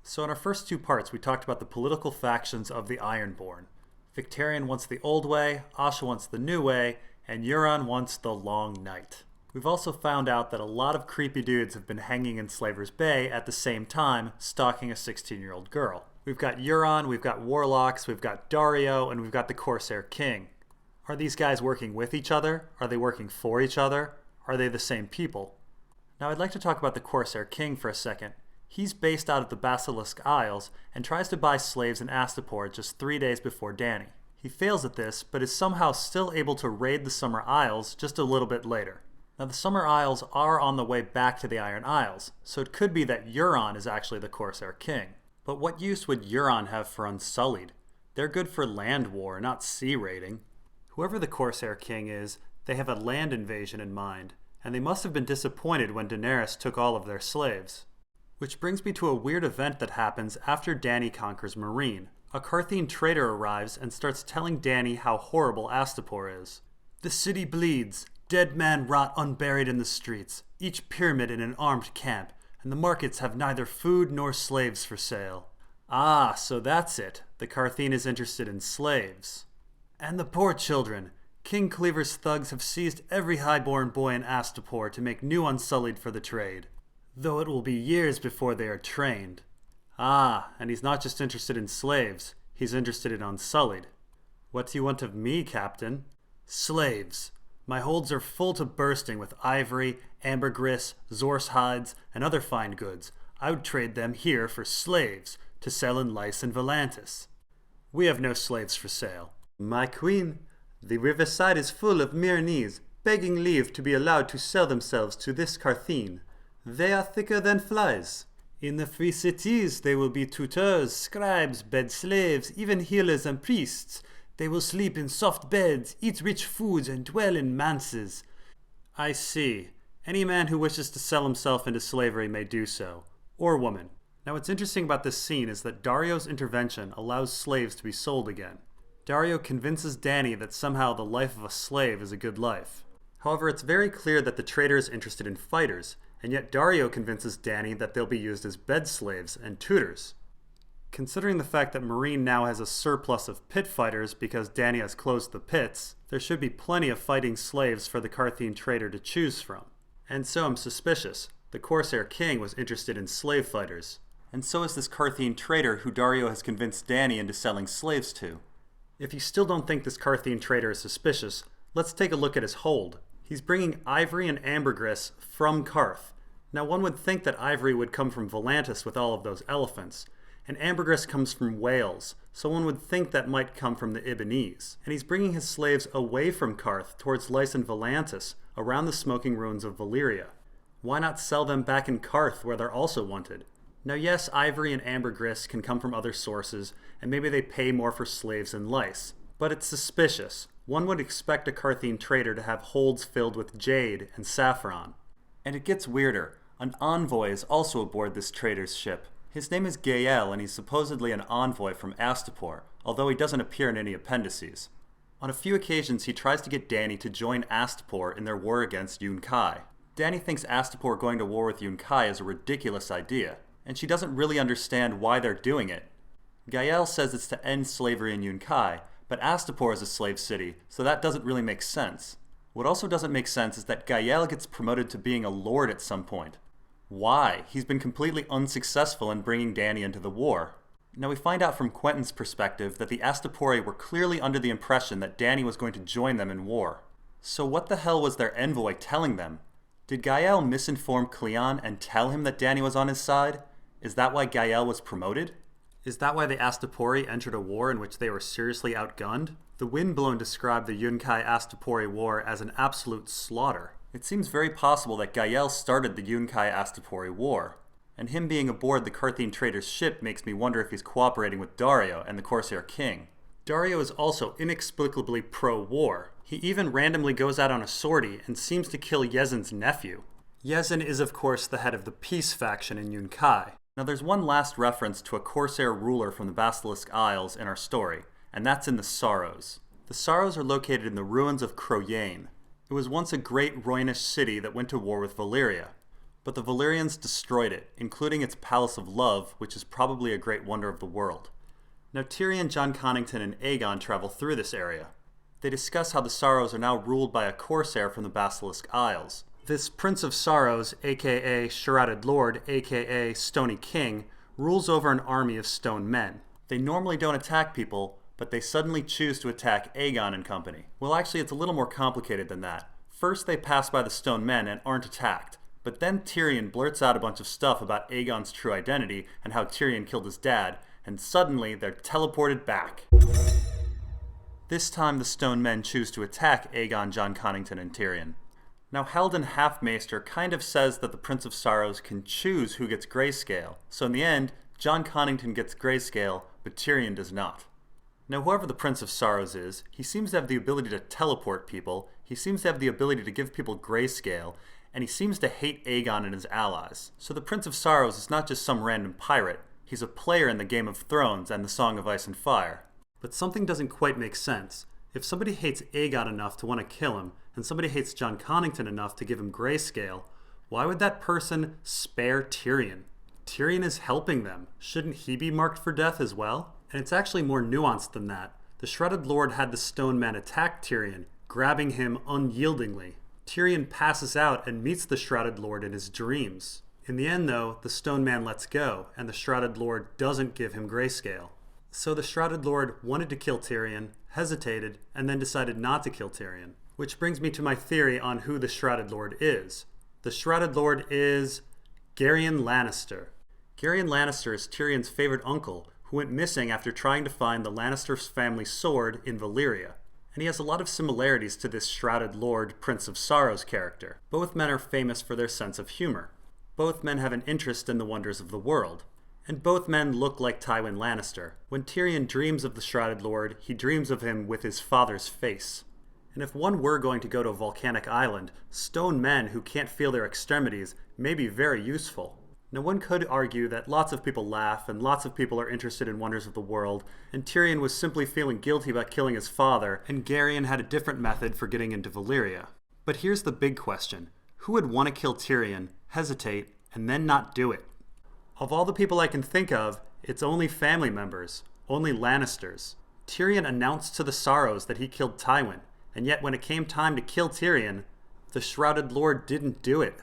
So in our first two parts, we talked about the political factions of the Ironborn. Victarion wants the old way, Asha wants the new way, and Euron wants the long night. We've also found out that a lot of creepy dudes have been hanging in Slaver's Bay at the same time, stalking a 16-year-old girl. We've got Euron, we've got warlocks, we've got Daario, and we've got the Corsair King. Are these guys working with each other? Are they working for each other? Are they the same people? Now I'd like to talk about the Corsair King for a second. He's based out of the Basilisk Isles and tries to buy slaves in Astapor just 3 days before Dany. He fails at this, but is somehow still able to raid the Summer Isles just a little bit later. Now the Summer Isles are on the way back to the Iron Isles, so it could be that Euron is actually the Corsair King. But what use would Euron have for Unsullied? They're good for land war, not sea raiding. Whoever the Corsair King is, they have a land invasion in mind, and they must have been disappointed when Daenerys took all of their slaves. Which brings me to a weird event that happens after Dany conquers Meereen. A Qartheen trader arrives and starts telling Dany how horrible Astapor is. The city bleeds, dead men rot unburied in the streets, each pyramid in an armed camp, and the markets have neither food nor slaves for sale. Ah, so that's it. The Qartheen is interested in slaves. And the poor children. King Cleaver's thugs have seized every highborn boy in Astapor to make new Unsullied for the trade. Though it will be years before they are trained. Ah, and he's not just interested in slaves, he's interested in Unsullied. What do you want of me, Captain? Slaves. My holds are full to bursting with ivory, ambergris, zorse hides, and other fine goods. I would trade them here for slaves, to sell in Lys and Volantis. We have no slaves for sale. My queen, the riverside is full of Myrinese, begging leave to be allowed to sell themselves to this Qartheen. They are thicker than flies. In the free cities they will be tutors, scribes, bed slaves, even healers and priests. They will sleep in soft beds, eat rich foods, and dwell in manses. I see. Any man who wishes to sell himself into slavery may do so. Or woman. Now what's interesting about this scene is that Daario's intervention allows slaves to be sold again. Daario convinces Dany that somehow the life of a slave is a good life. However, it's very clear that the trader is interested in fighters, and yet Daario convinces Dany that they'll be used as bed slaves and tutors. Considering the fact that Meereen now has a surplus of pit fighters because Dany has closed the pits, there should be plenty of fighting slaves for the Qartheen trader to choose from. And so I'm suspicious. The Corsair King was interested in slave fighters. And so is this Qartheen trader who Daario has convinced Dany into selling slaves to. If you still don't think this Qartheen trader is suspicious, let's take a look at his hold. He's bringing ivory and ambergris from Qarth. Now one would think that ivory would come from Volantis with all of those elephants, and ambergris comes from Wales, so one would think that might come from the Ibbenese. And he's bringing his slaves away from Qarth towards Lys and Volantis, around the smoking ruins of Valyria. Why not sell them back in Qarth where they're also wanted? Now yes, ivory and ambergris can come from other sources, and maybe they pay more for slaves in Lys, but it's suspicious. One would expect a Qartheen trader to have holds filled with jade and saffron. And it gets weirder. An envoy is also aboard this trader's ship. His name is Gael, and he's supposedly an envoy from Astapor, although he doesn't appear in any appendices. On a few occasions, he tries to get Dany to join Astapor in their war against Yunkai. Dany thinks Astapor going to war with Yunkai is a ridiculous idea, and she doesn't really understand why they're doing it. Gael says it's to end slavery in Yunkai, but Astapor is a slave city, so that doesn't really make sense. What also doesn't make sense is that Gael gets promoted to being a lord at some point. Why? He's been completely unsuccessful in bringing Dany into the war. Now we find out from Quentyn's perspective that the Astapori were clearly under the impression that Dany was going to join them in war. So what the hell was their envoy telling them? Did Gael misinform Cleon and tell him that Dany was on his side? Is that why Gael was promoted? Is that why the Astapori entered a war in which they were seriously outgunned? The Windblown described the Yunkai-Astapori war as an absolute slaughter. It seems very possible that Gael started the Yunkai-Astapori war, and him being aboard the Qartheen trader's ship makes me wonder if he's cooperating with Daario and the Corsair King. Daario is also inexplicably pro-war. He even randomly goes out on a sortie and seems to kill Yezin's nephew. Yezin is of course the head of the peace faction in Yunkai. Now there's one last reference to a Corsair ruler from the Basilisk Isles in our story, and that's in the Sorrows. The Sorrows are located in the ruins of Croyane. It was once a great Rhoynish city that went to war with Valyria. but the Valyrians destroyed it, including its Palace of Love, which is probably a great wonder of the world. Now Tyrion, Jon Connington, and Aegon travel through this area. They discuss how the Sorrows are now ruled by a Corsair from the Basilisk Isles. This Prince of Sorrows, aka Shrouded Lord, aka Stony King, rules over an army of stone men. They normally don't attack people, but they suddenly choose to attack Aegon and company. Well, actually, it's a little more complicated than that. First, they pass by the stone men and aren't attacked, but then Tyrion blurts out a bunch of stuff about Aegon's true identity and how Tyrion killed his dad, and suddenly they're teleported back. This time, the stone men choose to attack Aegon, Jon Connington, and Tyrion. Now, Howland Halfmaester kind of says that the Prince of Sorrows can choose who gets grayscale, so in the end, Jon Connington gets grayscale, but Tyrion does not. Now, whoever the Prince of Sorrows is, he seems to have the ability to teleport people, he seems to have the ability to give people grayscale, and he seems to hate Aegon and his allies. So the Prince of Sorrows is not just some random pirate, he's a player in the Game of Thrones and the Song of Ice and Fire. But something doesn't quite make sense. If somebody hates Aegon enough to want to kill him, and somebody hates Jon Connington enough to give him grayscale, why would that person spare Tyrion? Tyrion is helping them. Shouldn't he be marked for death as well? And it's actually more nuanced than that. The Shrouded Lord had the Stone Men attack Tyrion, grabbing him unyieldingly. Tyrion passes out and meets the Shrouded Lord in his dreams. In the end, though, the Stone Man lets go, and the Shrouded Lord doesn't give him grayscale. So the Shrouded Lord wanted to kill Tyrion, hesitated, and then decided not to kill Tyrion. Which brings me to my theory on who the Shrouded Lord is. The Shrouded Lord is Garyon Lannister. Garyon Lannister is Tyrion's favorite uncle, who went missing after trying to find the Lannister family sword in Valyria. And he has a lot of similarities to this Shrouded Lord, Prince of Sorrows character. Both men are famous for their sense of humor. Both men have an interest in the wonders of the world. And both men look like Tywin Lannister. When Tyrion dreams of the Shrouded Lord, he dreams of him with his father's face. And if one were going to go to a volcanic island, stone men who can't feel their extremities may be very useful. Now one could argue that lots of people laugh and lots of people are interested in wonders of the world, and Tyrion was simply feeling guilty about killing his father, and Garyon had a different method for getting into Valyria. But here's the big question. Who would want to kill Tyrion, hesitate, and then not do it? Of all the people I can think of, it's only family members, only Lannisters. Tyrion announced to the Sorrows that he killed Tywin, and yet when it came time to kill Tyrion, the Shrouded Lord didn't do it.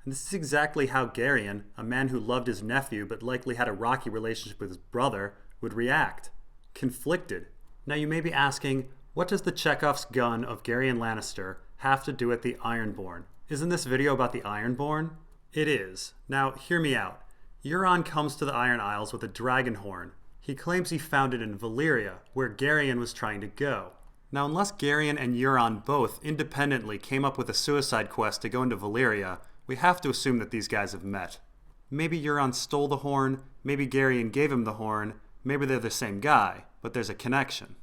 And this is exactly how Garyon, a man who loved his nephew but likely had a rocky relationship with his brother, would react. Conflicted. Now you may be asking, what does the Chekhov's gun of Garyon Lannister have to do with the Ironborn? Isn't this video about the Ironborn? It is. Now hear me out. Euron comes to the Iron Isles with a dragon horn. He claims he found it in Valyria, where Garyon was trying to go. Now unless Garyon and Euron both independently came up with a suicide quest to go into Valyria, we have to assume that these guys have met. Maybe Euron stole the horn, maybe Garyon gave him the horn, maybe they're the same guy, but there's a connection.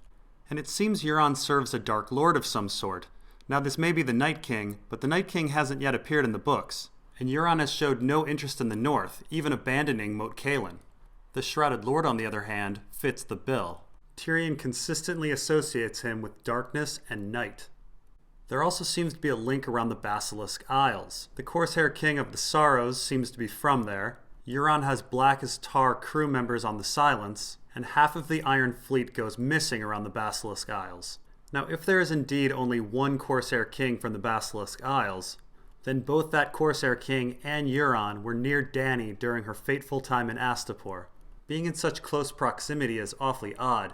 And it seems Euron serves a Dark Lord of some sort. Now this may be the Night King, but the Night King hasn't yet appeared in the books, and Euron has showed no interest in the North, even abandoning Moat Cailin. The Shrouded Lord, on the other hand, fits the bill. Tyrion consistently associates him with darkness and night. There also seems to be a link around the Basilisk Isles. The Corsair King of the Sorrows seems to be from there. Euron has black as tar crew members on the Silence, and half of the Iron Fleet goes missing around the Basilisk Isles. Now, if there is indeed only one Corsair King from the Basilisk Isles, then both that Corsair King and Euron were near Dany during her fateful time in Astapor. Being in such close proximity is awfully odd,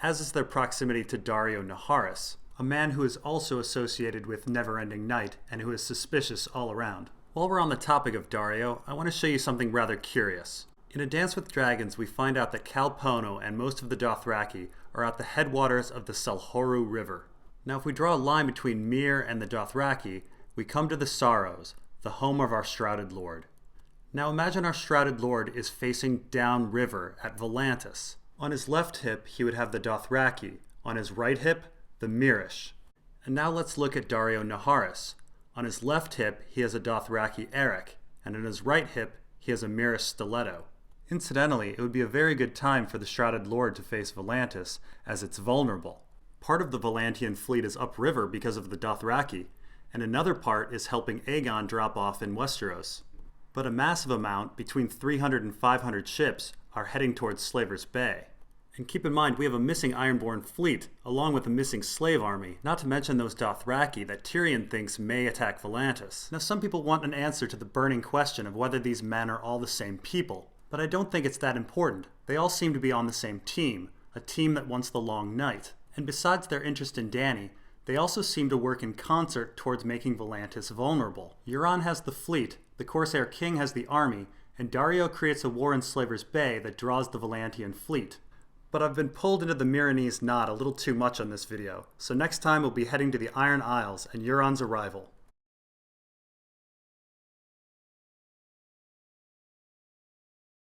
as is their proximity to Daario Naharis, a man who is also associated with Neverending Night and who is suspicious all around. While we're on the topic of Daario, I want to show you something rather curious. In A Dance with Dragons, we find out that Cal Pono and most of the Dothraki are at the headwaters of the Selhoru River. Now if we draw a line between Myr and the Dothraki, we come to the Sorrows, the home of our Shrouded Lord. Now imagine our Shrouded Lord is facing downriver at Volantis. On his left hip, he would have the Dothraki. On his right hip, the Myrish. And now let's look at Daario Naharis. On his left hip, he has a Dothraki Eric, and on his right hip, he has a Myrish Stiletto. Incidentally, it would be a very good time for the Shrouded Lord to face Volantis, as it's vulnerable. Part of the Volantian fleet is upriver because of the Dothraki, and another part is helping Aegon drop off in Westeros. but a massive amount, between 300 and 500 ships, are heading towards Slaver's Bay. And keep in mind, we have a missing Ironborn fleet, along with a missing slave army, not to mention those Dothraki that Tyrion thinks may attack Volantis. Now some people want an answer to the burning question of whether these men are all the same people, but I don't think it's that important. They all seem to be on the same team, a team that wants the Long Night. And besides their interest in Dany, they also seem to work in concert towards making Volantis vulnerable. Euron has the fleet, the Corsair King has the army, and Daario creates a war in Slaver's Bay that draws the Volantian fleet. But I've been pulled into the Mirranese knot a little too much on this video, so next time we'll be heading to the Iron Isles and Euron's arrival.